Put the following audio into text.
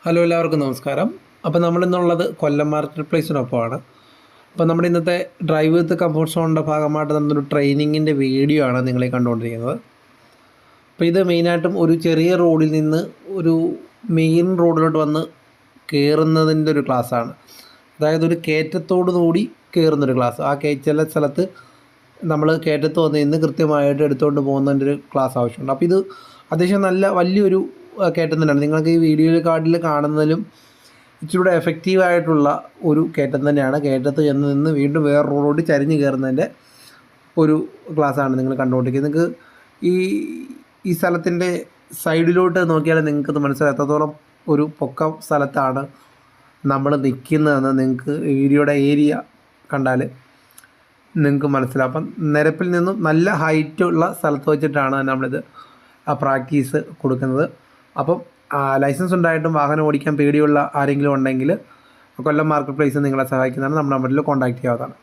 Hello എല്ലാവർക്കും നമസ്കാരം. അപ്പോൾ നമ്മളിന്നുള്ളത് കൊല്ലം മാർക്കറ്റ് പ്ലേസിനൊപ്പമാണ്. അപ്പോൾ നമ്മുടെ ഇന്നത്തെ ഡ്രൈവ് വിത്ത് കംഫോർട്ട് സോണിൻ്റെ ഭാഗമായിട്ട് നമ്മളൊരു ട്രെയിനിങ്ങിൻ്റെ വീഡിയോ ആണ് നിങ്ങളെ കണ്ടുകൊണ്ടിരിക്കുന്നത്. അപ്പോൾ ഇത് മെയിനായിട്ടും ഒരു ചെറിയ റോഡിൽ നിന്ന് ഒരു മെയിൻ റോഡിലോട്ട് വന്ന് കയറുന്നതിൻ്റെ ഒരു ക്ലാസ്സാണ്. അതായത് ഒരു കയറ്റത്തോടു കൂടി കയറുന്നൊരു ക്ലാസ്. ആ ചില സ്ഥലത്ത് നമ്മൾ കയറ്റത്ത് വന്ന് നിന്ന് കൃത്യമായിട്ട് എടുത്തുകൊണ്ട് പോകുന്നതിൻ്റെ ഒരു ക്ലാസ് ആവശ്യമുണ്ട്. അപ്പോൾ ഇത് അത്യാവശ്യം നല്ല വലിയൊരു കയറ്റം തന്നെയാണ്. നിങ്ങൾക്ക് ഈ വീഡിയോ കാർഡിൽ കാണുന്നതിലും ഇച്ചിരി എഫക്റ്റീവായിട്ടുള്ള ഒരു കയറ്റം തന്നെയാണ്. കയറ്റത്ത് ചെന്ന് നിന്ന് വീണ്ടും വേറെ റോഡോട് ചരിഞ്ഞ് കയറുന്നതിൻ്റെ ഒരു ക്ലാസ്സാണ് നിങ്ങൾ കണ്ടുകൊണ്ടിരിക്കുന്നത്. നിങ്ങൾക്ക് ഈ സ്ഥലത്തിൻ്റെ സൈഡിലോട്ട് നോക്കിയാൽ നിങ്ങൾക്കത് മനസ്സിലാവും എത്രത്തോളം ഒരു പൊക്കം സ്ഥലത്താണ് നമ്മൾ നിൽക്കുന്നതെന്ന്. നിങ്ങൾക്ക് വീഡിയോയുടെ ഏരിയ കണ്ടാൽ നിങ്ങൾക്ക് മനസ്സിലാവും. അപ്പം നിരപ്പിൽ നിന്നും നല്ല ഹൈറ്റുള്ള സ്ഥലത്ത് വെച്ചിട്ടാണ് നമ്മളിത് പ്രാക്ടീസ് കൊടുക്കുന്നത്. അപ്പം ലൈസൻസ് ഉണ്ടായിട്ടും വാഹനം ഓടിക്കാൻ പേടിയുള്ള ആരെങ്കിലും ഉണ്ടെങ്കിൽ കൊല്ലം മാർക്കറ്റ് പ്ലേസ് നിങ്ങളെ സഹായിക്കുന്നതാണ്. നമ്മുടെ നമ്പറിൽ കോൺടാക്റ്റ് ചെയ്യാവുന്നതാണ്.